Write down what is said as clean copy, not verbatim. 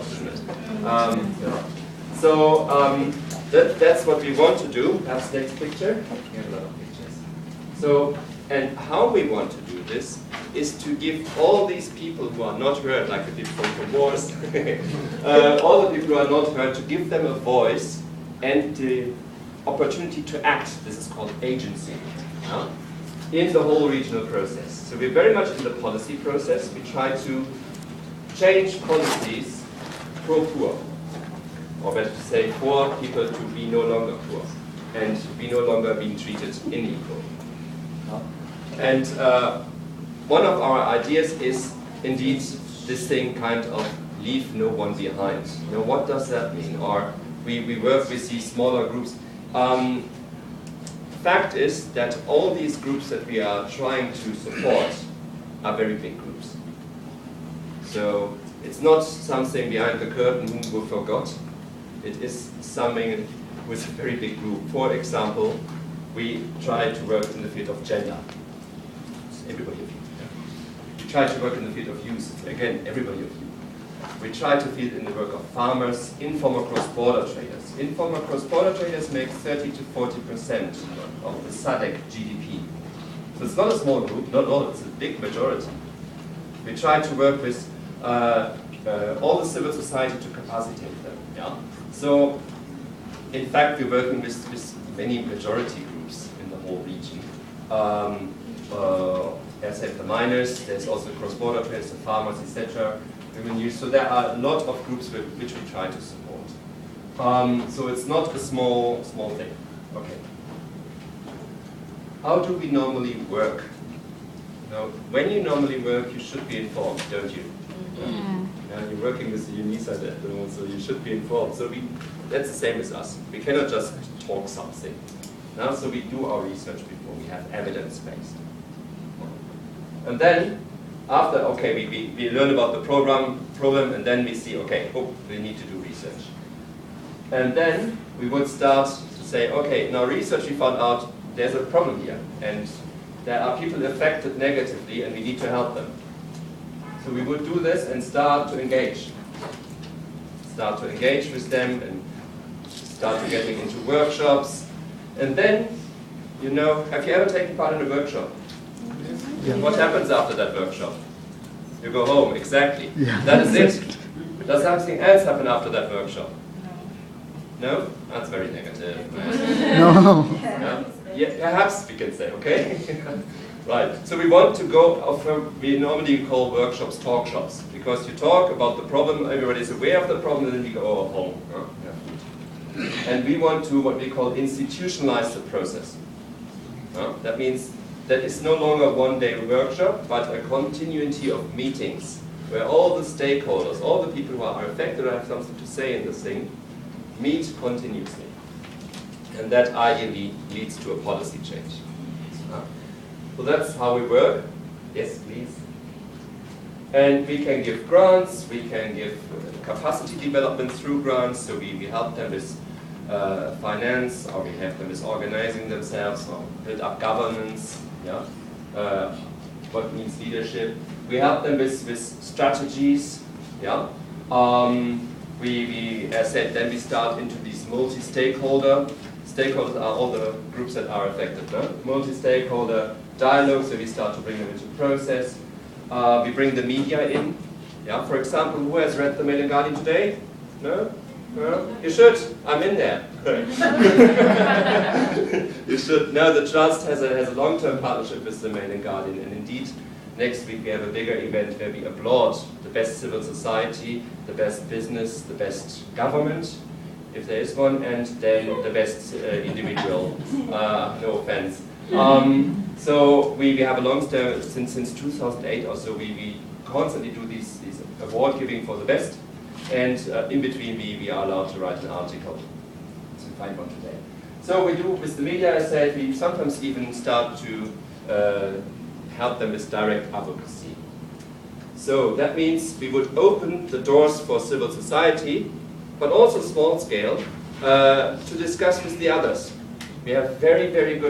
helps, isn't it? That's what we want to do. Perhaps next picture. We have a lot of pictures. So, and how we want to do this is to give all these people who are not heard, like the people from Cohort, all the people who are not heard, to give them a voice and the opportunity to act. This is called agency. In the whole regional process. So we're very much in the policy process. We try to change policies pro-poor, or better to say, for people to be no longer poor and be no longer being treated unequally. And one of our ideas is indeed this thing kind of leave no one behind. Now, what does that mean? Or we work with these smaller groups. Fact is that all these groups that we are trying to support are very big groups. So it's not something behind the curtain whom we forgot. It is something with a very big group. For example, we try to work in the field of gender. It's everybody of you. We try to work in the field of youth. Again, everybody of you. We try to field in the work of farmers, informal cross-border traders. Informal cross-border traders make 30 to 40% of the SADC GDP. So it's not a small group, not all, it's a big majority. We try to work with all the civil society to capacitate them. Yeah? So, in fact, we're working with many majority groups in the whole region. As I said, the miners, there's also cross-border traders, the farmers, etc. So there are a lot of groups which we try to support. So it's not a small thing. Okay. How do we normally work? Now, when you normally work, you should be informed, don't you? Yeah, you're working with the UNISA, so you should be informed. So that's the same as us. We cannot just talk something. Now, so we do our research before we have evidence-based. And then, after, okay, we learn about the problem, and then we see, okay, we need to do research. And then we would start to say, okay, now research, we found out there's a problem here, and there are people affected negatively, and we need to help them. So we would do this and start to engage. Start to engage with them, and start to getting into workshops. And then, you know, have you ever taken part in a workshop? Yeah. What happens after that workshop? You go home, exactly. Yeah. That is it. Does something else happen after that workshop? No? That's very negative. No. Yeah, perhaps we can say, okay? Right. So we want to go, we normally call workshops talk shops, because you talk about the problem, everybody is aware of the problem, and then you go home. And we want to, what we call, institutionalize the process. That means that it's no longer a one-day workshop, but a continuity of meetings, where all the stakeholders, all the people who are affected or have something to say in this thing, meet continuously. And that ideally leads to a policy change. So that's how we work. Yes, please. And we can give grants, we can give capacity development through grants, so we help them with finance, or we help them with organizing themselves, or build up governance, yeah? What means leadership. We help them with strategies, yeah? As I said, then we start into these multi-stakeholder. Stakeholders are all the groups that are affected, no? Multi-stakeholder dialogue, so we start to bring them into process. We bring the media in. Yeah, for example, who has read the Mail and Guardian today? No? No? You should. I'm in there. You should. No, the Trust has a long-term partnership with the Mail and Guardian, and indeed, next week we have a bigger event where we applaud the best civil society, the best business, the best government, if there is one, and then the best individual. No offense. So we have a long-term, since 2008 or so, we constantly do these award giving for the best, and in between we are allowed to write an article. So we find one today. So we do with the media, I said, we sometimes even start to help them with direct advocacy. So that means we would open the doors for civil society, but also small scale, to discuss with the others. We have very, very good